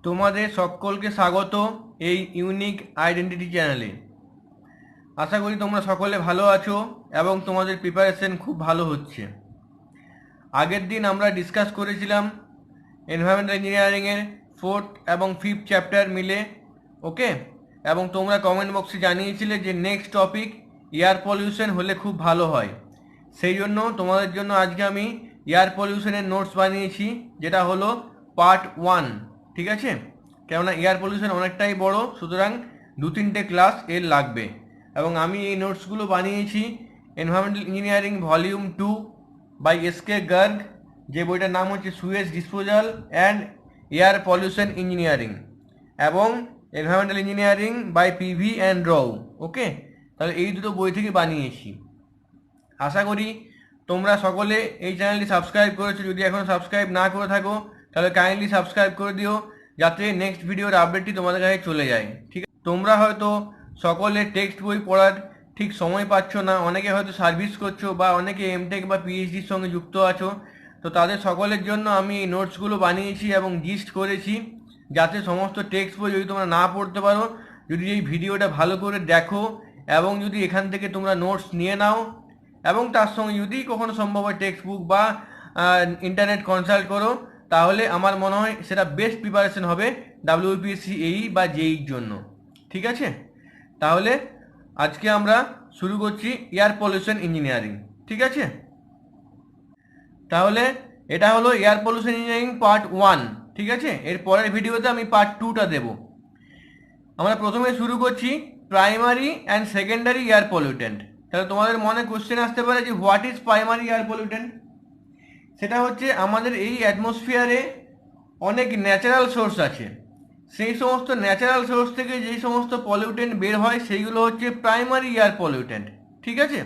তোমাদের সকলকে স্বাগত এই ইউনিক আইডেন্টিটি চ্যানেলে। আশা করি তোমরা সকলে ভালো আছো এবং তোমাদের প্রিপারেশন খুব ভালো হচ্ছে। আগের দিন আমরা ডিসকাস করেছিলাম এনভায়রনমেন্টাল ইঞ্জিনিয়ারিংয়ের 4th এবং 5th চ্যাপ্টার মিলে, ওকে। এবং তোমরা কমেন্ট বক্সে জানিয়েছিলে যে নেক্সট টপিক এয়ার পলিউশন হলে খুব ভালো হয়। সেই জন্য তোমাদের জন্য আজকে আমি এয়ার পলিউশনের নোটস বানিয়েছি, যেটা হলো পার্ট 1, ঠিক আছে। কেননা এয়ার পলিউশন অনেকটাই বড়, সুতরাং 2-3টে ক্লাস এর লাগবে। এবং আমি এই নোটসগুলো বানিয়েছি environmental engineering volume 2 by S K Garg, যে বইটার নাম হচ্ছে sewage disposal and air pollution engineering, এবং environmental engineering by Peavy and Rowe, okay. তাহলে এই দুটো বই থেকে বানিয়েছি। আশা করি তোমরা সকলে এই চ্যানেলটি সাবস্ক্রাইব করেছো। যদি এখনও সাবস্ক্রাইব না করে থাকো তাহলে কাইন্ডলি সাবস্ক্রাইব করে দিও, যাতে নেক্সট ভিডিওর আপডেটটি তোমাদের কাছে চলে যায়, ঠিক আছে। তোমরা হয়তো সকলে টেক্সট বই পড়ার ঠিক সময় পাচ্ছ না, অনেকে হয়তো সার্ভিস করছো বা অনেকে এমটেক বা পিএইচডির সঙ্গে যুক্ত আছো। তো তাদের সকলের জন্য আমি এই নোটসগুলো বানিয়েছি এবং জিস্ট করেছি, যাতে সমস্ত টেক্সট বই যদি তোমরা না পড়তে পারো, যদি এই ভিডিওটা ভালো করে দেখো এবং যদি এখান থেকে তোমরা নোটস নিয়ে নাও, এবং তার সঙ্গে যদি কখনো সম্ভব হয় টেক্সট বুক বা ইন্টারনেট কনসাল্ট করো, তাহলে আমার মনে হয় সেটা বেস্ট প্রিপারেশন হবে ডাব্লিউবিপিএসসি এই বা জেইর জন্য, ঠিক আছে। তাহলে আজকে আমরা শুরু করছি এয়ার পলিউশন ইঞ্জিনিয়ারিং, ঠিক আছে। তাহলে এটা হলো এয়ার পলিউশন ইঞ্জিনিয়ারিং পার্ট 1, ঠিক আছে। এর পরের ভিডিওতে আমি পার্ট 2টা দেব। আমরা প্রথমে শুরু করছি primary and secondary air pollutant. তাহলে তোমাদের মনে কোশ্চেন আসতে পারে যে what is primary air pollutant. সেটা হচ্ছে আমাদের এই অ্যাটমসফিয়ারে অনেক ন্যাচারাল সোর্স আছে, সেই সমস্ত ন্যাচারাল সোর্স থেকে যেই সমস্ত পলিউটেন্ট বের হয় সেইগুলো হচ্ছে প্রাইমারি এয়ার পলিউটেন্ট, ঠিক আছে।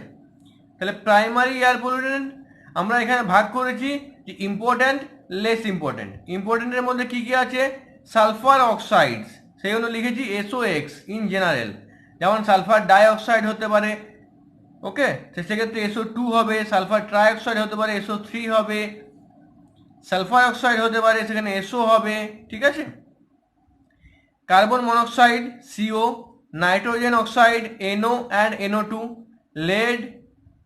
তাহলে প্রাইমারি এয়ার পলিউটেন্ট আমরা এখানে ভাগ করেছি যে ইম্পর্ট্যান্ট, লেস ইম্পর্ট্যান্ট। ইম্পর্ট্যান্টের মধ্যে কী কী আছে? সালফার অক্সাইডস, সেই জন্য লিখেছি SOX ইন জেনারেল। যেমন সালফার ডাইঅক্সাইড হতে পারে, ওকে, সেক্ষেত্রে SO2 হবে। সালফার ট্রাইঅক্সাইড হতে পারে, SO3 হবে। সালফার অক্সাইড হতে পারে, সেখানে SO হবে, ঠিক আছে। Carbon monoxide CO, nitrogen oxide NO and NO2, lead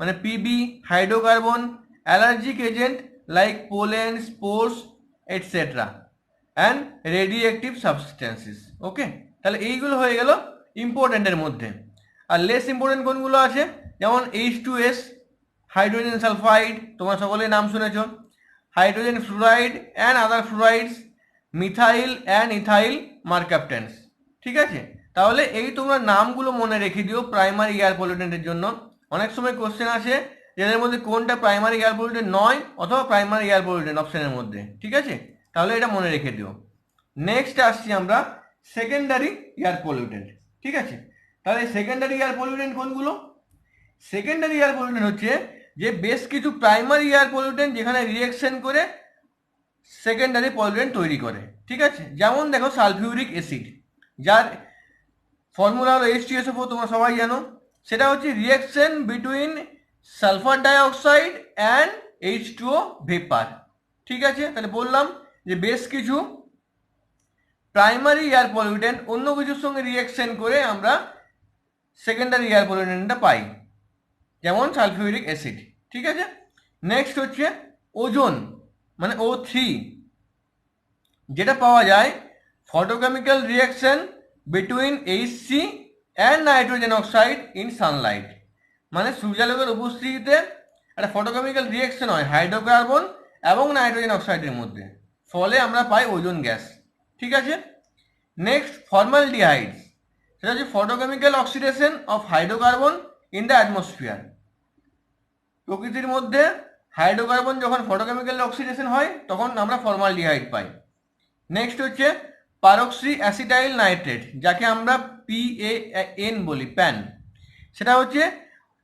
মানে PB, hydrocarbon, allergic agent like pollen, spores etcetera, and radioactive substances, okay. তাহলে এইগুলো হয়ে গেল ইম্পর্ট্যান্টের মধ্যে। আর লেস ইম্পর্ট্যান্ট কোনগুলো আছে? যেমন H2S, হাইড্রোজেন সালফাইড, তোমরা সকলেই নাম শুনেছ। Hydrogen fluoride and other fluorides, methyl and ethyl mercaptans, ঠিক আছে। তাহলে এই তোমরা নামগুলো মনে রেখে দিও প্রাইমারি এয়ার পলিউটেন্টের জন্য। অনেক সময় কোশ্চেন আসে এদের মধ্যে কোনটা প্রাইমারি এয়ার পলিউটেন্ট নয় অথবা প্রাইমারি এয়ার পলিউটেন্ট অপশনের মধ্যে, ঠিক আছে। তাহলে এটা মনে রেখে দিও। নেক্সট আসছি আমরা সেকেন্ডারি এয়ার পলিউটেন্ট, ঠিক আছে। তাহলে সেকেন্ডারি এয়ার পলিউটেন্ট কোনগুলো? সেকেন্ডারি এয়ার পলিউটেন্ট হচ্ছে যে বেশ কিছু প্রাইমারি এয়ার পলিউটেন্ট যেখানে রিয়েকশন করে সেকেন্ডারি পলিউটেন্ট তৈরি করে, ঠিক আছে। যেমন দেখো সালফিউরিক অ্যাসিড, যার ফর্মুলা হলো H2SO4, তোমরা সবাই জানো। সেটা হচ্ছে reaction between sulphur dioxide and H2O vapour, ঠিক আছে। তাহলে বললাম যে বেশ কিছু প্রাইমারি এয়ার পলিউটেন্ট অন্য কিছুর সঙ্গে রিয়েকশন করে আমরা সেকেন্ডারি এয়ার পলিউটেন্টটা পাই, যেমন সালফিউরিক অ্যাসিড, ঠিক আছে। নেক্সট হচ্ছে ওজোন মানে O3, যেটা পাওয়া যায় photochemical reaction between HC and nitrogen oxide in Sunlight, মানে সূর্যালোকের উপস্থিতিতে একটা ফটোকেমিক্যাল রিয়েকশন হয় হাইড্রোকার্বন এবং নাইট্রোজেন অক্সাইডের মধ্যে, ফলে আমরা পাই ওজোন গ্যাস, ঠিক আছে। নেক্সট ফর্মালডিহাইডস, সেটা হচ্ছে photochemical oxidation of hydrocarbon in the atmosphere. প্রকৃতির মধ্যে হাইড্রোকার্বন যখন ফটোকেমিক্যাল অক্সিডেশন হয় তখন আমরা ফর্মালডিহাইড পাই। নেক্সট হচ্ছে পারক্সি অ্যাসিটাইল নাইট্রেট, যাকে আমরা PAN বলি, প্যান। সেটা হচ্ছে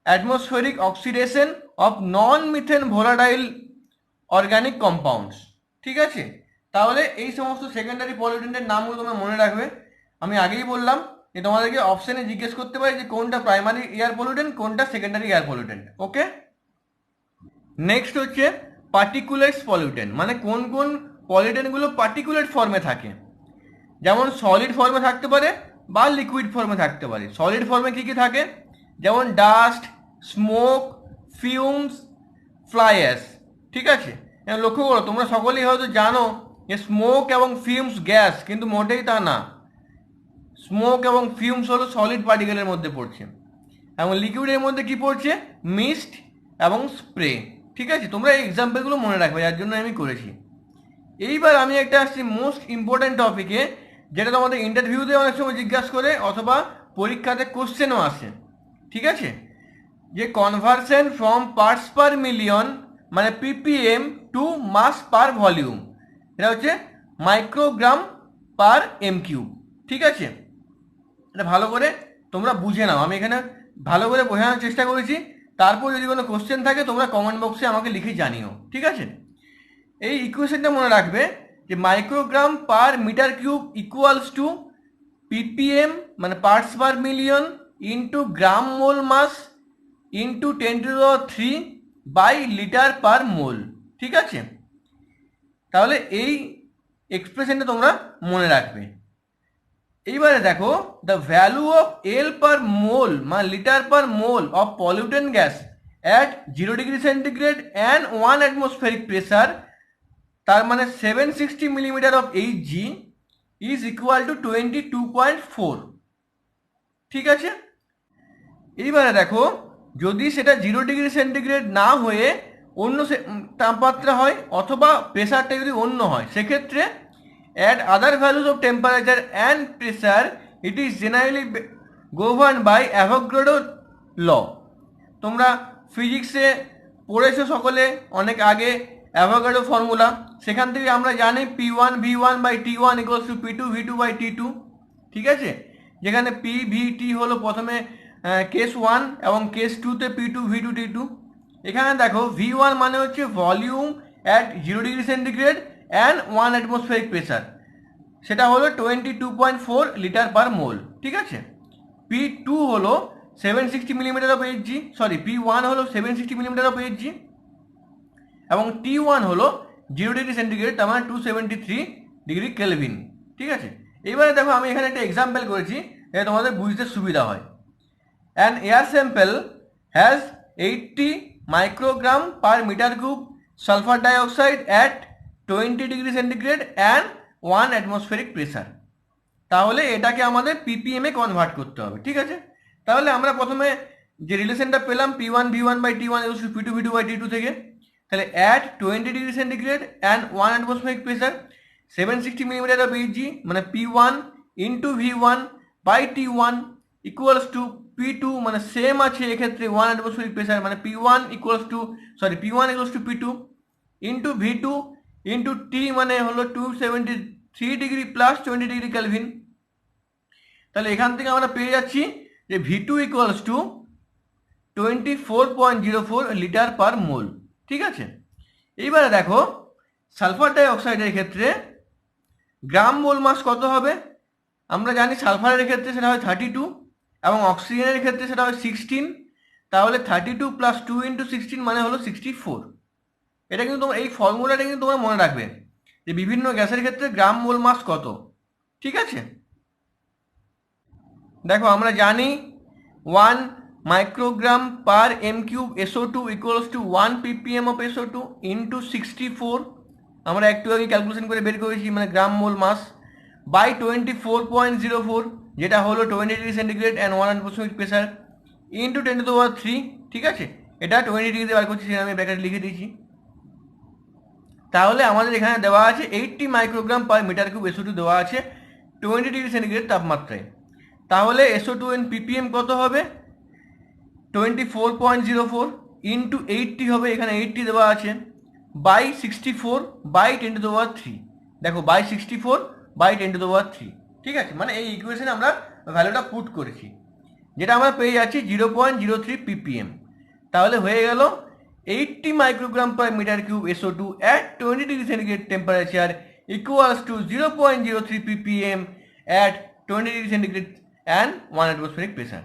atmospheric oxidation of non methane volatile organic compounds, ঠিক আছে। তাহলে এই সমস্ত সেকেন্ডারি পলিউটেন্টের নামগুলো তোমরা মনে রাখবে। আমি আগেই বললাম যে তোমাদেরকে অপশানে জিজ্ঞেস করতে পারে যে কোনটা প্রাইমারি এয়ার পলিউটেন্ট, কোনটা সেকেন্ডারি এয়ার পলিউটেন্ট, ওকে। নেক্সট হচ্ছে পার্টিকুলেটস পলিউটেন্ট, মানে কোন কোন পলিউটেন্টগুলো পার্টিকুলেট ফর্মে থাকে। যেমন সলিড ফর্মে থাকতে পারে বা লিকুইড ফর্মে থাকতে পারে। সলিড ফর্মে কী কী থাকে, যেমন dust, smoke, fumes, fly ash. ঠিক আছে, লক্ষ্য করো তোমরা সকলেই হয়তো জানো যে স্মোক এবং ফিউমস গ্যাস, কিন্তু মোটেই তা না। স্মোক এবং ফিউমস হলো সলিড পার্টিকেলের মধ্যে পড়ছে, এবং লিকুইডের মধ্যে কি পড়ছে, মিস্ট এবং স্প্রে। ঠিক আছে, তোমরা এই এক্সাম্পলগুলো মনে রাখবে, যার জন্য আমি করেছি। এইবার আমি একটা আসছি মোস্ট ইম্পর্ট্যান্ট টপিকে, যেটা তোমাদের ইন্টারভিউতে অনেক সময় জিজ্ঞাসা করে অথবা পরীক্ষাতে কোশ্চেনও আসে। ঠিক আছে, যে conversion from parts per million মানে পিপিএম টু মাস পার ভলিউম, এটা হচ্ছে মাইক্রোগ্রাম পার এম কিউব। ঠিক আছে, এটা ভালো করে তোমরা বুঝে নাও, আমি এখানে ভালো করে বোঝানোর চেষ্টা করেছি। তারপর যদি কোনো কোশ্চেন থাকে তোমরা কমেন্ট বক্সে আমাকে লিখে জানিও। ঠিক আছে, এই ইকুয়েশনটা মনে রাখবে যে microgram per metre cube equals to ppm মানে parts per million into gram mole mass into 10⁻³ by litre per mole. ঠিক আছে, তাহলে এই এক্সপ্রেশনটা তোমরা মনে রাখবে। এইবারে দেখো, দ্য ভ্যালু অফ এল পার মোল মানে litre per mole of pollutant gas at 0°C and 1 atmospheric pressure, তার মানে 760 millimetre of Hg is equal to 22.4। ঠিক আছে, এইবারে দেখো, যদি সেটা 0°C না হয়ে অন্য তাপমাত্রা হয় অথবা প্রেসারটা যদি অন্য হয়, সেক্ষেত্রে at other values of temperature and pressure it is generally govern by Avogadro law. তোমরা ফিজিক্সে পড়েছো সকলে অনেক আগে অ্যাভোগাড্রো ফর্মুলা, সেখান থেকে আমরা জানি P1V1/T1 ইকুয়ালস টু P2V2/T2। ঠিক আছে, যেখানে PVT হলো প্রথমে কেস 1 এবং কেস 2তে P2V2T2। এখানে দেখো V1 মানে হচ্ছে volume at 0°C and 1 atmospheric pressure, সেটা হলো 22.4 লিটার পার মোল। ঠিক আছে, P2 হলো 760 millimetre of Hg, sorry P1 হলো 760 মিলিমিটার অফ Hg, এবং T1 হলো 0°C, তার মানে 273°K। ঠিক আছে, এবারে দেখো আমি এখানে একটা এক্সাম্পল করেছি যাতে তোমাদের বুঝতে সুবিধা হয়। An air sample has 80 microgram per metre cube sulphur dioxide at 20°C and 1 atmospheric pressure. তাহলে এটাকে আমাদের ppm এ কনভার্ট করতে হবে। ঠিক আছে, তাহলে আমরা প্রথমে যে রিলেশনটা পেলাম P1V1/T1 P2V2/T2 থেকে, তাহলে at 20°C and 1 atmospheric pressure 760 millimetre of Hg মানে P1 into V1/T1 equals to P2 মানে সেম আছে এক্ষেত্রে 1 atmospheric প্রেসার মানে P1 equals to P2 into V2 into T মানে হলো 273° প্লাস 20°K। তাহলে এখান থেকে আমরা পেয়ে যাচ্ছি যে V2 equals to 24.04 litre per mole. ঠিক আছে, এইবারে দেখো সালফার ডাইঅক্সাইডের ক্ষেত্রে গ্রাম মোল মাস কত হবে, আমরা জানি সালফারের ক্ষেত্রে সেটা হয় 32 এবং অক্সিজেনের ক্ষেত্রে সেটা হয় 16। তাহলে 32 প্লাস 2 ইন্টু 16 মানে হলো 64। এটা কিন্তু তোমরা এই ফর্মুলাটা কিন্তু তোমরা মনে রাখবে যে বিভিন্ন গ্যাসের ক্ষেত্রে গ্রাম মোল মাস কত। ঠিক আছে, দেখো আমরা জানি 1 microgram per M cube SO2 equals to 1 ppm অফ SO2 ইন্টু 64, আমরা একটু আগে ক্যালকুলেশন করে বের করেছি, মানে গ্রাম মোল মাস বাই 24.04 যেটা হলো 20°C and 1 atmospheric pressure into 10⁻³। ঠিক আছে, এটা 20°তে বার করছি, সেটা আমি ব্র্যাকেট লিখে দিয়েছি। তাহলে আমাদের এখানে দেওয়া আছে 80 microgram per metre cube SO2 দেওয়া আছে 20°C তাপমাত্রায়। তাহলে SO2 এন ppm কত হবে, 24.04 ইন্টু 80 হবে, এখানে 80 দেওয়া আছে, বাই 64 বাই 10⁻³। দেখো বাই 64 বাই 10⁻³। ঠিক আছে, মানে এই ইকুয়েশনে আমরা ভ্যালুটা পুট করেছি, যেটা আমরা পেয়ে যাচ্ছি 0.03 ppm। তাহলে হয়ে গেল 80 microgram per metre cube SO2 at 20°C temperature equals to 0.03 ppm at 20°C and 1 atmospheric pressure.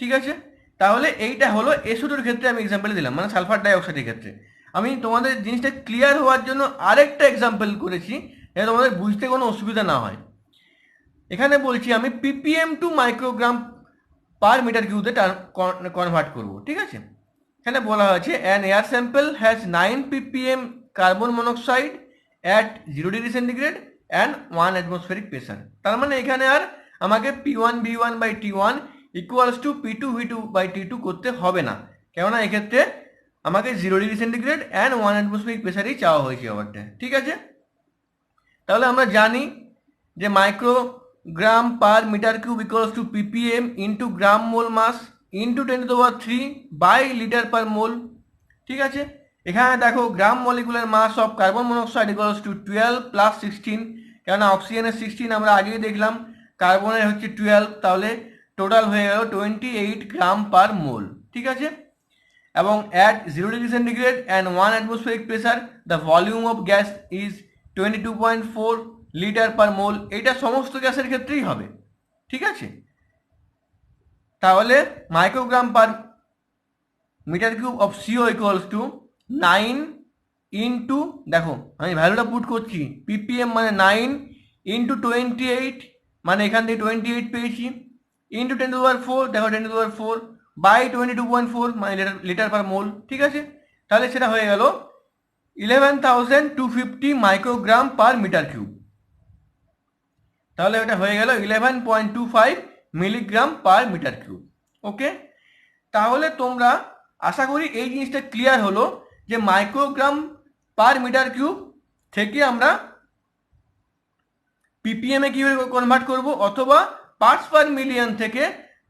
ঠিক আছে, তাহলে এইটা হলো SO2 এর ক্ষেত্রে আমি এক্সাম্পল দিলাম, মানে সালফার ডাইঅক্সাইডের ক্ষেত্রে। আমি তোমাদের জিনিসটা ক্লিয়ার হওয়ার জন্য আরেকটা এক্সাম্পল করেছি যাতে তোমাদের বুঝতে কোনো অসুবিধা না হয়। এখানে বলছি আমি ppm to microgram per metre কিউতে কনভার্ট করব, ঠিক আছে। এখানে বলা হয়েছে an air sample has 9 ppm carbon monoxide at 0°C and 1 atmospheric pressure. তার মানে এখানে আর আমাকে P1V1/T1 ইকুয়ালস টু P2V2/T2 করতে হবে না, কেননা এক্ষেত্রে আমাকে 0°C অ্যান্ড 1 অ্যাটমসফেরিক প্রেসারই চাওয়া হয়েছে ব্যাপারটা, ঠিক আছে। তাহলে আমরা জানি যে microgram per metre cube equals to ppm into gram mole mass into 10⁻³ by litre per mole, ঠিক আছে। এখানে দেখো gram molecular mass of carbon monoxide equals to 12 plus 16, কেননা অক্সিজেনের 16 আমরা আগেই দেখলাম, কার্বনের হচ্ছে 12, তাহলে টোটাল হয়ে গেল 28 গ্রাম পার মোল, ঠিক আছে। এবং at 0°C and 1 atmospheric pressure the volume of gas is 22.4 litre per mole. এটা সমস্ত গ্যাসের ক্ষেত্রেই হবে, ঠিক আছে। তাহলে microgram per metre cube of CO equals to 9 into, দেখো আমি ভ্যালুটা পুট করছি, ppm মানে 9 ইন্টু 28, মানে এখান থেকে 28 পেয়েছি, ইন্টু 10⁻⁴, দেখো 10⁻⁴, বাই 22.4 মানে লিটার পার মোল, ঠিক আছে। তাহলে সেটা হয়ে গেল 11,250 মাইক্রোগ্রাম পার মিটার কিউব। তাহলে এটা হয়ে গেল 11.25 মিলিগ্রাম পার মিটার কিউব। ওকে, তাহলে তোমরা আশা করি এই জিনিসটা ক্লিয়ার হলো যে মাইক্রোগ্রাম পার মিটার কিউব থেকে আমরা ppm এ কীভাবে কনভার্ট করব, অথবা পার্টস পার মিলিয়ন থেকে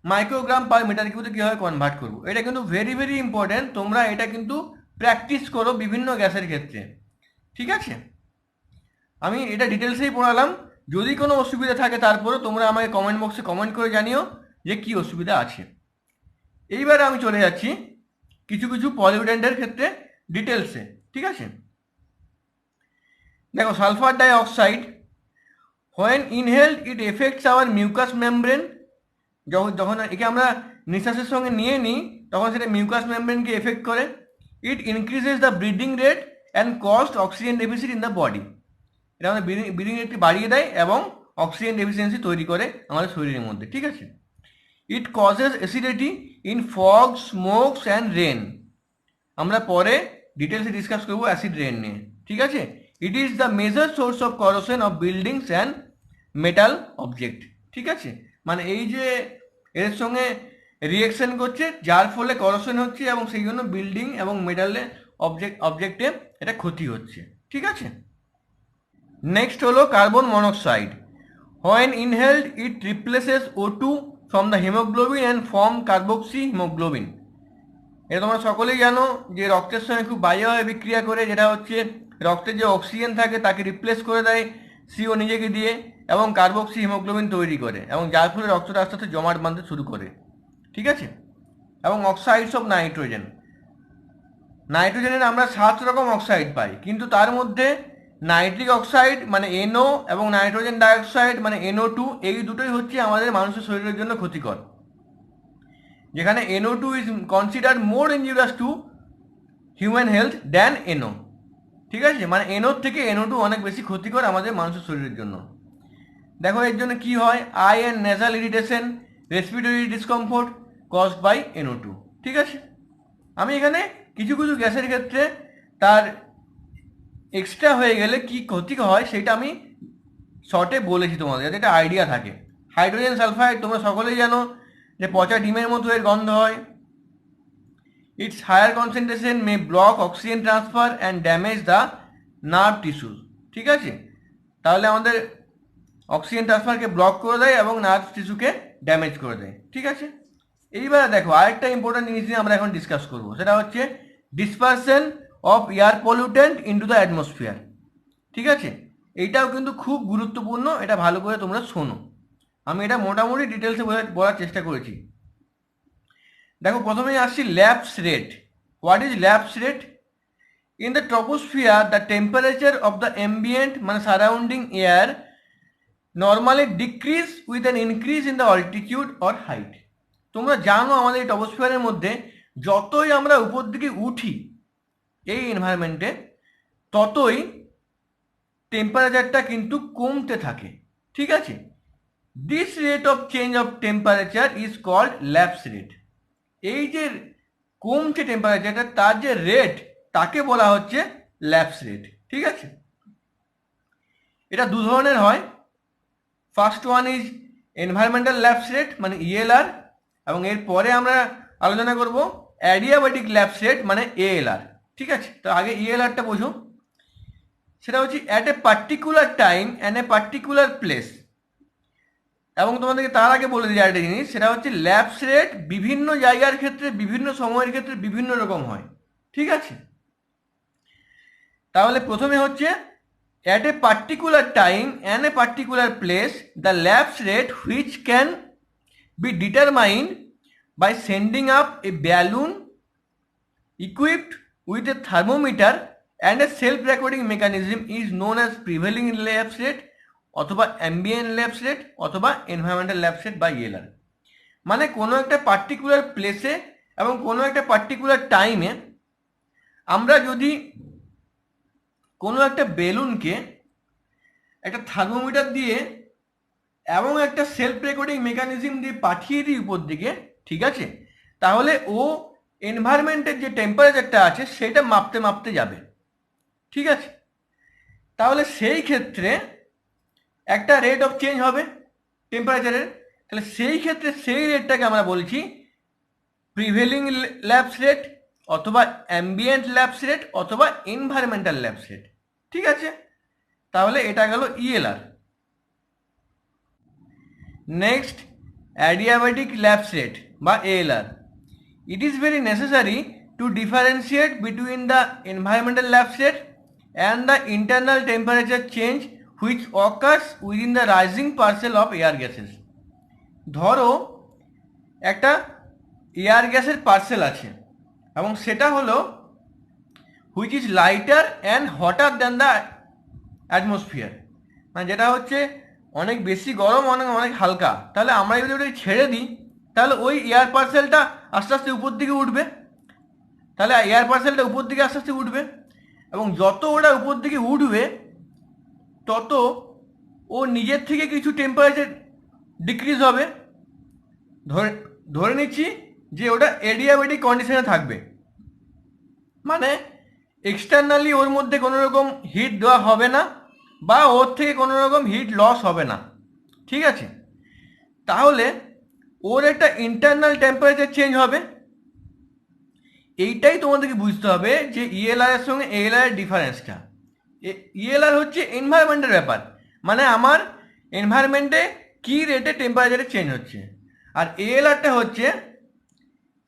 মাইক্রোগ্রাম পার মিটার কিউবে কীভাবে কনভার্ট করব। এটা কিন্তু ভেরি ভেরি ইম্পর্টেন্ট, তোমরা এটা কিন্তু প্র্যাকটিস করো বিভিন্ন গ্যাসের ক্ষেত্রে, ঠিক আছে। আমি এটা ডিটেলসেই পড়ালাম, যদি কোনো অসুবিধা থাকে তারপরে তোমরা আমাকে কমেন্ট বক্সে কমেন্ট করে জানিও যে কী অসুবিধা আছে। এইবারে আমি চলে যাচ্ছি কিছু কিছু পলিউডেন্টের ক্ষেত্রে ডিটেলসে, ঠিক আছে। দেখো sulphur dioxide, when inhaled it affects our mucous membrane, যখন একে আমরা নিঃশ্বাসের সঙ্গে নিয়ে নিই তখন সেটা মিউকাস মেমব্রেনকে এফেক্ট করে। It increases the breathing rate and cost oxygen deficit in the body, এটা আমাদের ব্রিদিং রেটকে বাড়িয়ে দেয় এবং অক্সিজেন ডেফিসিয়েন্সি তৈরি করে আমাদের শরীরের মধ্যে, ঠিক আছে। It causes acidity in fog, smokes and rain, আমরা পরে ডিটেলসে ডিসকাস করবো অ্যাসিড রেন নিয়ে, ঠিক আছে। It is the major source of corrosion of buildings and metal object, ঠিক আছে। মানে এই যে এর সঙ্গে রিয়েকশন করছে যার ফলে করোশন হচ্ছে এবং সেই জন্য বিল্ডিং এবং মেটালে অবজেক্টে এটা ক্ষতি হচ্ছে, ঠিক আছে। নেক্সট হলো carbon monoxide, when inhaled it replaces O2 from the haemoglobin and form carboxy haemoglobin. এটা তোমরা সকলেই জানো যে রক্তের সঙ্গে খুব বাজেভাবে বিক্রিয়া করে, যেটা হচ্ছে রক্তের যে অক্সিজেন থাকে তাকে রিপ্লেস করে দেয় CO নিজেকে দিয়ে এবং কার্বক্সি হিমোগ্লোবিন তৈরি করে, এবং যার ফলে রক্তটা আস্তে আস্তে জমাট বাঁধতে শুরু করে, ঠিক আছে। এবং অক্সাইডস অফ নাইট্রোজেন, নাইট্রোজেনের আমরা 7 রকম অক্সাইড পাই, কিন্তু তার মধ্যে নাইট্রিক অক্সাইড মানে NO এবং নাইট্রোজেন ডাইঅক্সাইড মানে NO2, এই দুটোই হচ্ছে আমাদের মানুষের শরীরের জন্য ক্ষতিকর, যেখানে NO2 is considered more injurious two human health than NO, ঠিক আছে। মানে NO থেকে NO2 অনেক বেশি ক্ষতিকর আমাদের মানুষের শরীরের জন্য। দেখো এর জন্য কি হয়, eye and nasal irritation, respiratory discomfort caused by NO2, ঠিক আছে। আমি এখানে কিছু কিছু গ্যাসের ক্ষেত্রে তার এক্সট্রা হয়ে গেলে কি ক্ষতি হয় সেটা আমি শর্টে বলেছি তোমাদের, যাতে একটা আইডিয়া থাকে। হাইড্রোজেন সালফাইড তোমরা সকলেই জানো যে পচা ডিমের মতো এর গন্ধ হয়। Its higher concentration may block oxygen transfer and damage the nerve tissues, ঠিক আছে। তাহলে আমাদের অক্সিজেন ট্রান্সফারকে ব্লক করে দেয় এবং নার্ভ টিস্যুকে ড্যামেজ করে দেয়, ঠিক আছে। এইবার দেখো আরেকটা ইম্পর্টেন্ট জিনিস নিয়ে আমরা এখন ডিসকাস করবো, সেটা হচ্ছে dispersion of air pollutant into the atmosphere, ঠিক আছে। এইটাও কিন্তু খুব গুরুত্বপূর্ণ, এটা ভালো করে তোমরা শোনো। আমি এটা মোটামুটি ডিটেলসে বলার চেষ্টা করেছি। দেখো প্রথমেই আসছি lapse rate. What is lapse rate? In the troposphere the temperature of the ambient মানে surrounding air normally decrease with an increase in the altitude or height. তোমরা জানো আমাদের এই ট্রপোস্ফিয়ারের মধ্যে যতই আমরা উপর দিকে উঠি এই এনভায়রনমেন্টে ততই টেম্পারেচারটা কিন্তু কমতে থাকে, ঠিক আছে। This rate of change of temperature is called lapse rate. এই যে কমছে টেম্পারেচারটা, তার যে রেট, তাকে বলা হচ্ছে ল্যাপস রেট। ঠিক আছে, এটা দু ধরনের হয়। First one is environmental lapse rate মানে ইএলআর, এবং এরপরে আমরা আলোচনা করব অ্যাডিয়াবেটিক ল্যাপস রেট মানে এএলআর। ঠিক আছে, তো আগে ইএলআরটা বোঝো। সেটা হচ্ছে at a particular time and a particular place. এবং তোমাদেরকে তার আগে বলে দিই একটা জিনিস, সেটা হচ্ছে ল্যাপস রেট বিভিন্ন জায়গার ক্ষেত্রে, বিভিন্ন সময়ের ক্ষেত্রে বিভিন্ন রকম হয়। ঠিক আছে, তাহলে প্রথমে হচ্ছে at a particular time and a particular place the lapse rate which can be determined by sending up a balloon equipped with a thermometer and a self-recording mechanism is known as prevailing lapse rate অথবা ambient lapse rate অথবা environmental lapse rate বা ELR। মানে কোনো একটা particular প্লেসে এবং কোনো একটা পার্টিকুলার টাইমে আমরা যদি কোনো একটা বেলুনকে একটা থার্মোমিটার দিয়ে এবং একটা সেলফ রেকর্ডিং মেকানিজম দিয়ে পাঠিয়ে দিই উপর দিকে, ঠিক আছে, তাহলে ও এনভায়রনমেন্টের যে টেম্পারেচারটা আছে সেটা মাপতে মাপতে যাবে। ঠিক আছে, তাহলে সেই ক্ষেত্রে একটা রেট অফ চেঞ্জ হবে টেম্পারেচারের। তাহলে সেই ক্ষেত্রে সেই রেটটাকে আমরা বলছি প্রিভেলিং ল্যাপস রেট অথবা অ্যাম্বিয়েন্ট ল্যাপস রেট অথবা এনভায়রনমেন্টাল ল্যাপস রেট। ঠিক আছে, তাহলে এটা গেল ELR. Next adiabatic lapse rate বা ALR. It is very necessary to differentiate between the environmental lapse rate and the internal temperature change which occurs within the rising parcel of air gases. ধরো একটা air গ্যাসের parcel আছে এবং সেটা হলো which is lighter and hotter than the atmosphere, মানে যেটা হচ্ছে অনেক বেশি গরম, অনেক অনেক হালকা। তাহলে আমরা যদি ওটাকে ছেড়ে দিই তাহলে ওই এয়ার পার্সেলটা আস্তে আস্তে উপর দিকে উঠবে। তাহলে এয়ার পার্সেলটা উপর দিকে আস্তে আস্তে উঠবে, এবং যত ওটা উপর দিকে উঠবে তত ও নিজের থেকে কিছু টেম্পারেচার ডিক্রিজ হবে। ধরে নিচ্ছি যে ওটা এডিয়াবেটিক কন্ডিশনে থাকবে, মানে এক্সটার্নালি ওর মধ্যে কোনো রকম হিট দেওয়া হবে না বা ওর থেকে কোনো রকম হিট লস হবে না। ঠিক আছে, তাহলে ওর একটা ইন্টারনাল টেম্পারেচার চেঞ্জ হবে। এইটাই তোমাদেরকে বুঝতে হবে যে ইএলআর এর সঙ্গে এএলআর এর ডিফারেন্সটা। ইএলআর হচ্ছে এনভায়রনমেন্টের ব্যাপার, মানে আমার এনভায়রনমেন্টে কী রেটে টেম্পারেচারে চেঞ্জ হচ্ছে, আর এএলআরটা হচ্ছে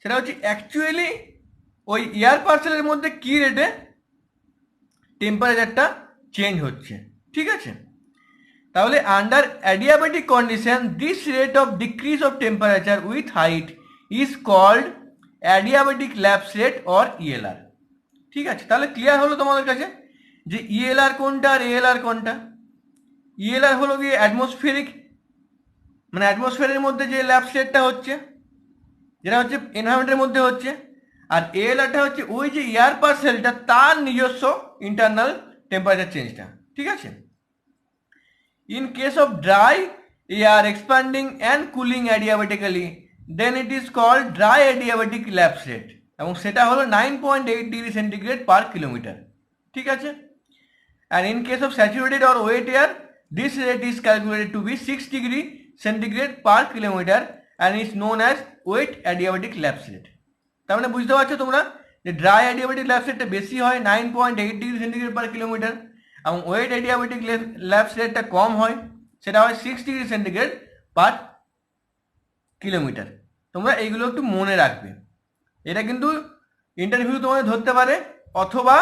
সেটা হচ্ছে অ্যাকচুয়ালি ওই এয়ার পার্সেলের মধ্যে কী রেটে টেম্পারেচারটা চেঞ্জ হচ্ছে। ঠিক আছে, তাহলে under adiabatic condition this rate of decrease of temperature with height is called adiabatic lapse rate or ELR. ঠিক আছে, তাহলে ক্লিয়ার হলো তোমাদের কাছে যে ইএলআর কোনটা আর এএলআর কোনটা। ইএলআর হলো গিয়ে অ্যাটমসফিয়ারিক, মানে অ্যাটমসফিয়ারের মধ্যে যে ল্যাপস রেটটা হচ্ছে, যেটা হচ্ছে এনভায়রনমেন্টের মধ্যে হচ্ছে, আর এএলআরটা হচ্ছে ওই যে এয়ার পার্সেলটা তার নিজস্ব ইন্টারনাল টেম্পারেচার চেঞ্জটা। ঠিক আছে, in case of dry air expanding and cooling adiabatically then it is called dry adiabatic lapse rate, এবং সেটা হলো 9.8 ডিগ্রি সেন্টিগ্রেড পার কিলোমিটার। ঠিক আছে, and in case of saturated or wet air this rate is calculated to be 6 degree centigrade per kilometre and is known as wet adiabatic lapse rate. তার মানে বুঝতে পারছো তোমরা যে ড্রাই অ্যাডিয়াবেটিক ল্যাপস রেটটা বেশি হয় 9.8 ডিগ্রি সেন্টিগ্রেড পার কিলোমিটার, এবং ওয়েট অ্যাডিয়াবেটিক ল্যাপস রেটটা কম হয়, সেটা হয় 6 ডিগ্রি সেন্টিগ্রেড পার কিলোমিটার। তোমরা এইগুলো একটু মনে রাখবে, এটা কিন্তু ইন্টারভিউ তোমাদের ধরতে পারে অথবা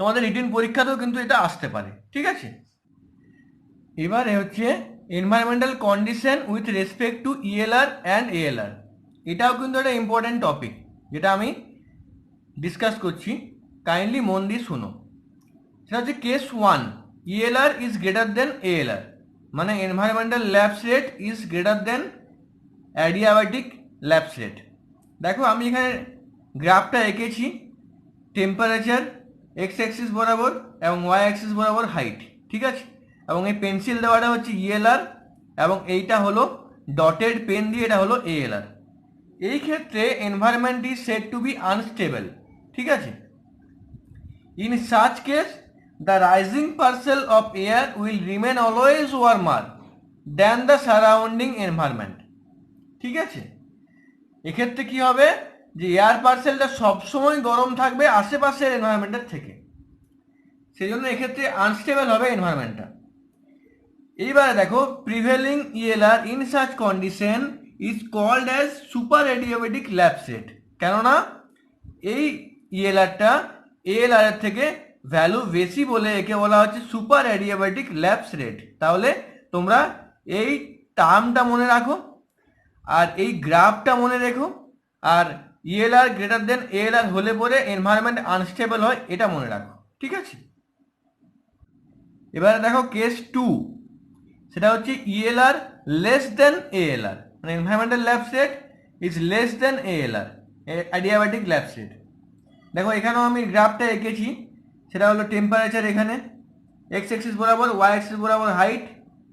তোমাদের রিটেন পরীক্ষাতেও কিন্তু এটা আসতে পারে। ঠিক আছে, এবারে হচ্ছে environmental condition with respect to ELR and ALR. এটাও কিন্তু একটা ইম্পর্ট্যান্ট টপিক যেটা আমি ডিসকাস করছি, কাইন্ডলি মন দিয়ে শুনো। সেটা হচ্ছে কেস 1, ইএলআর ইজ গ্রেটার দেন এএলআর, মানে environmental lapse rate is greater than adiabatic lapse rate. দেখো আমি এখানে গ্রাফটা এঁকেছি, টেম্পারেচার এক্স অ্যাক্সিস বরাবর এবং ওয়াই অ্যাক্সিস বরাবর হাইট। ঠিক আছে, এবং এই পেন্সিল দেওয়াটা হচ্ছে ইএলআর এবং এইটা হলো ডটেড পেন দিয়ে এটা হলো ALR। এই ক্ষেত্রে environment is said to be unstable, ঠিক আছে। In such case the rising parcel of air will remain always warmer than the surrounding environment, ঠিক আছে। এক্ষেত্রে কি হবে, যে এয়ার পার্সেলটা সবসময় গরম থাকবে আশেপাশের এনভায়রনমেন্টের থেকে, সেই জন্য এক্ষেত্রে আনস্টেবল হবে এনভায়রনমেন্টটা। এইবারে দেখো prevailing ELR in such condition is called as super adiabatic lapse rate, কেননা এই ELRটা ALR এর থেকে ভ্যালু বেশি বলে একে বলা হচ্ছে সুপার অ্যাডিয়াবেটিক ল্যাপস রেট। তাহলে তোমরা এই টার্মটা মনে রাখো আর এই গ্রাফটা মনে রেখো, আর ELR গ্রেটার দেন ALR হলে পরে এনভায়রনমেন্ট আনস্টেবল হয়, এটা মনে রাখো, ঠিক আছে। এবারে দেখো কেস 2, সেটা হচ্ছে ELR লেস দেন ALR, মানে environmental lapse rate is less than ALR, adiabatic lapse rate. দেখো এখানেও আমি গ্রাফটা এঁকেছি, সেটা হলো টেম্পারেচার, এখানে এক্স এক্সিস বরাবর, ওয়াই এক্সিস বরাবর হাইট।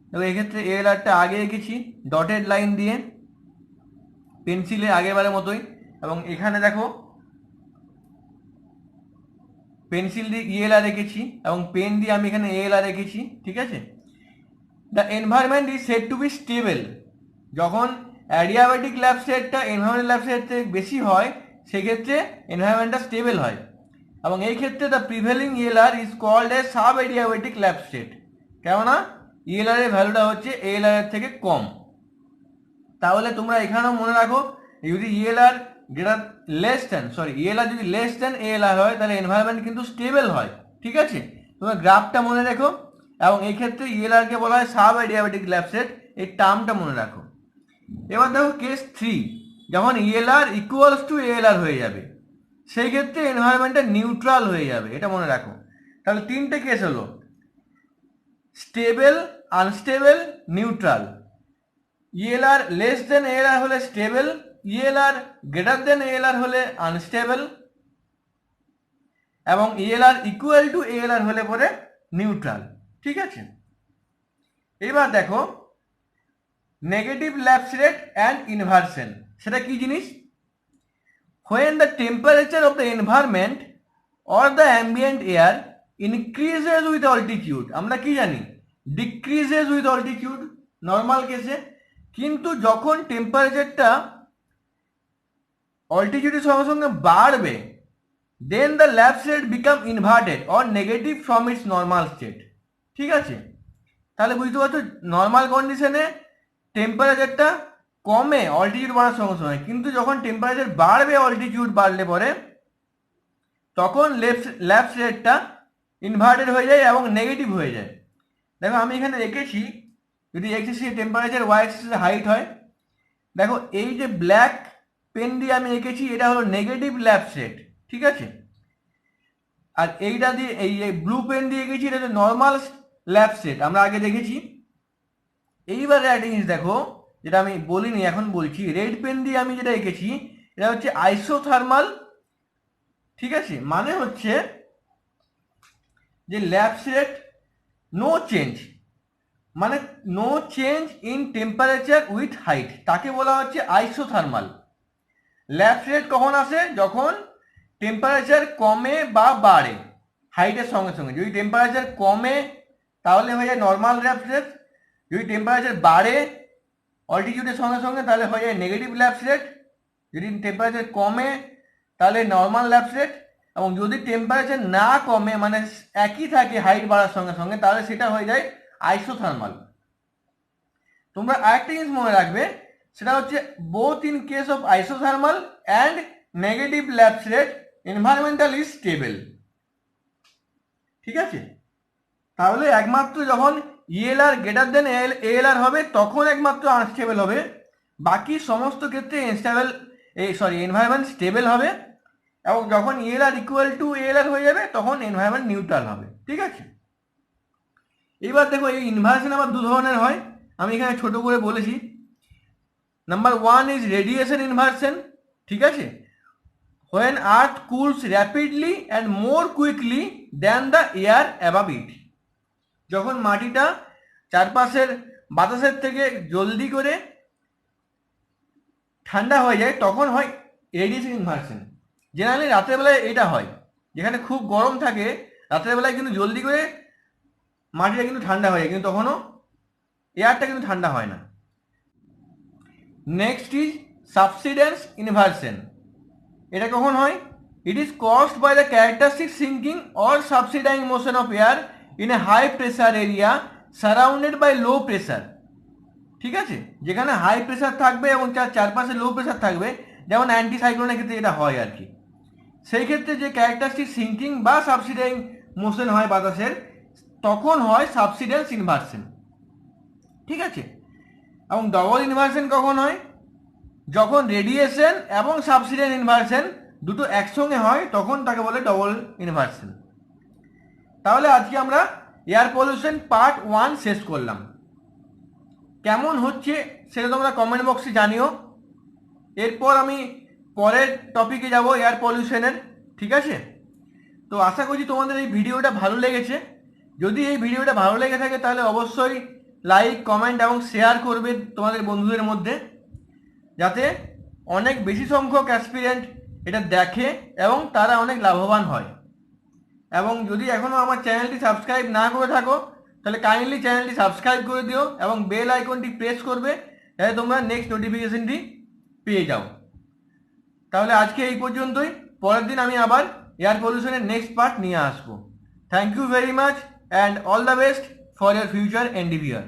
দেখো এক্ষেত্রে ALRটা আগে এঁকেছি ডটেড লাইন দিয়ে পেন্সিলে আগেবারের মতোই, এবং এখানে দেখো পেন্সিল দিয়ে ELR এঁকেছি এবং পেন দিয়ে আমি এখানে ALR এঁকেছি, ঠিক আছে। The environment is said to be stable, যখন অ্যাডিয়াবেটিক ল্যাপস রেটটা এনভায়রনমেন্টাল ল্যাপস রেট থেকে বেশি হয় সেক্ষেত্রে এনভায়রনমেন্টটা স্টেবল হয়, এবং এই ক্ষেত্রে the prevailing ELR is called a sub adiabatic lapse rate, কেননা ELR এর ভ্যালুটা হচ্ছে ALR এর থেকে কম। তাহলে তোমরা এখানেও মনে রাখো, যদি ELR ELR যদি লেস দেন ALR হয় তাহলে এনভায়রনমেন্ট কিন্তু স্টেবল হয়, ঠিক আছে। তোমরা গ্রাফটা মনে রেখো, এবং এই ক্ষেত্রে ELR কে বলা হয় সাব অ্যাডিয়াবেটিক ল্যাপস রেট, এই টার্মটা মনে রাখো। এবার দেখো কেস 3, যখন ELR ইকুয়ালস টু ALR হয়ে যাবে সেই ক্ষেত্রে এনভায়রনমেন্টটা নিউট্রাল হয়ে যাবে, এটা মনে রাখো। তাহলে তিনটে কেস হলো stable, unstable, neutral. ELR less than ALR হলে stable, ELR greater than ALR হলে আনস্টেবল, এবং ELR ইকুয়াল টু ALR হলে পরে নিউট্রাল, ঠিক আছে। এবার দেখো negative lapse rate and inversion, সেটা কি জিনিস। when the temperature of the environment or the ambient air increases with altitude, আমরা কি জানি decreases with altitude নর্মাল কেসে, কিন্তু যখন টেম্পারেচারটা অল্টিটিউডের সঙ্গে সঙ্গে বাড়বে then the lapse rate become inverted or negative from its normal state, ঠিক আছে। তাহলে বুঝতে পারছো নর্মাল কন্ডিশনে টেম্পারেচারটা কমে অল্টিটিউড বাড়ার সঙ্গে সঙ্গে, কিন্তু যখন টেম্পারেচার বাড়বে অল্টিটিউড বাড়লে পরে তখন ল্যাপস রেটটা ইনভার্টেড হয়ে যায় এবং নেগেটিভ হয়ে যায়। দেখো আমি এখানে রেখেছি, যদি এক্স এক্সিসে টেম্পারেচার, ওয়াই এক্সিসে হাইট হয়, দেখো এই যে ব্ল্যাক পেন দিয়ে আমি এঁকেছি এটা হলো নেগেটিভ ল্যাপস রেট, ঠিক আছে। আর এইটা দিয়ে এই ব্লু পেন দিয়ে এঁকেছি এটা হচ্ছে নর্মাল ল্যাপস রেট, আমরা আগে দেখেছি। এইবারে একটা জিনিস দেখো যেটা আমি বলিনি এখন বলছি, রেড পেন দিয়ে আমি যেটা এঁকেছি এটা হচ্ছে আইসোথার্মাল, ঠিক আছে। মানে হচ্ছে যে ল্যাপস রেট নো চেঞ্জ, মানে no change in temperature with height, তাকে বলা হচ্ছে আইসোথার্মাল। ল্যাপস রেট কখন আসে, যখন টেম্পারেচার কমে বা বাড়ে হাইটের সঙ্গে সঙ্গে। যদি টেম্পারেচার কমে তাহলে হয়ে যায় নর্মাল ল্যাপস রেট, যদি টেম্পারেচার বাড়ে অল্টিটিউডের সঙ্গে সঙ্গে তাহলে হয়ে যায় নেগেটিভ ল্যাপস রেট, যদি টেম্পারেচার কমে তাহলে নর্মাল ল্যাপস রেট, এবং যদি টেম্পারেচার না কমে মানে একই থাকে হাইট বাড়ার সঙ্গে সঙ্গে তাহলে সেটা হয়ে যায় আইসোথার্মাল। তোমরা আরেকটা জিনিস মনে রাখবে, সেটা হচ্ছে both in case of isothermal and negative lapse rate environmental is stable, ঠিক আছে। তাহলে একমাত্র যখন ELR গ্রেটার দেন ALR হবে তখন একমাত্র আনস্টেবল হবে, বাকি সমস্ত ক্ষেত্রে এনভায়রনমেন্ট স্টেবল হবে, এবং যখন ELR ইকুয়াল টু ALR হয়ে যাবে তখন এনভায়রনমেন্ট নিউট্রাল হবে, ঠিক আছে। এবার দেখো এই ইনভার্সন আবার দু ধরনের হয়, আমি এখানে ছোট করে বলেছি। নাম্বার 1 ইজ রেডিয়েশন ইনভার্সন, ঠিক আছে। when earth cools rapidly and more quickly than the air above it, যখন মাটিটা চারপাশের বাতাসের থেকে জলদি করে ঠান্ডা হয়ে যায় তখন হয় রেডিয়েশন ইনভার্সন। জেনারেলি রাতের বেলায় এটা হয়, যেখানে খুব গরম থাকে রাতের বেলায় কিন্তু জলদি করে মাটিটা কিন্তু ঠান্ডা হয়ে যায়, কিন্তু তখনও এয়ারটা কিন্তু ঠান্ডা হয় না। Next is subsidence inversion. এটা কখন হয়? It is caused by the characteristic sinking or subsiding motion of air in a high pressure area surrounded by low pressure. ঠিক আছে, যেখানে হাই প্রেসার থাকবে এবং তার চারপাশে লো প্রেসার থাকবে, যেমন অ্যান্টি সাইক্লোনের ক্ষেত্রে এটা হয় আর কি। সেই ক্ষেত্রে যে ক্যারেক্টারিস্টিক সিঙ্কিং বা সাবসিডাইং মোশন হয় বাতাসের, তখন হয় সাবসিডেন্স ইনভার্সন। ঠিক আছে, এবং ডবল ইনভার্সন কখন হয়? যখন রেডিয়েশন এবং সাবসিডেন্ট ইনভার্সন দুটো একসঙ্গে হয় তখন তাকে বলে ডবল ইনভার্সন। তাহলে আজকে আমরা এয়ার পলিউশন পার্ট 1 শেষ করলাম। কেমন হচ্ছে সেটা তোমরা কমেন্ট বক্সে জানিও। এরপর আমি পরের টপিকে যাব এয়ার পলিউশনের। ঠিক আছে, তো আশা করছি তোমাদের এই ভিডিওটা ভালো লেগেছে। যদি এই ভিডিওটা ভালো লেগে থাকে তাহলে অবশ্যই লাইক, কমেন্ট এবং শেয়ার করবে তোমাদের বন্ধুদের মধ্যে, যাতে অনেক বেশি সংখ্যক অ্যাসপিরেন্ট এটা দেখে এবং তারা অনেক লাভবান হয়। এবং যদি এখনও আমার চ্যানেলটি সাবস্ক্রাইব না করে থাকো তাহলে কাইন্ডলি চ্যানেলটি সাবস্ক্রাইব করে দিও এবং বেল আইকনটি প্রেস করবে, যাতে তোমরা নেক্সট নোটিফিকেশনটি পেয়ে যাও। তাহলে আজকে এই পর্যন্তই। পরের দিন আমি আবার এয়ার পলিউশনের নেক্সট পার্ট নিয়ে আসবো। Thank you very much and all the best for your future এন্ডিভিয়ার।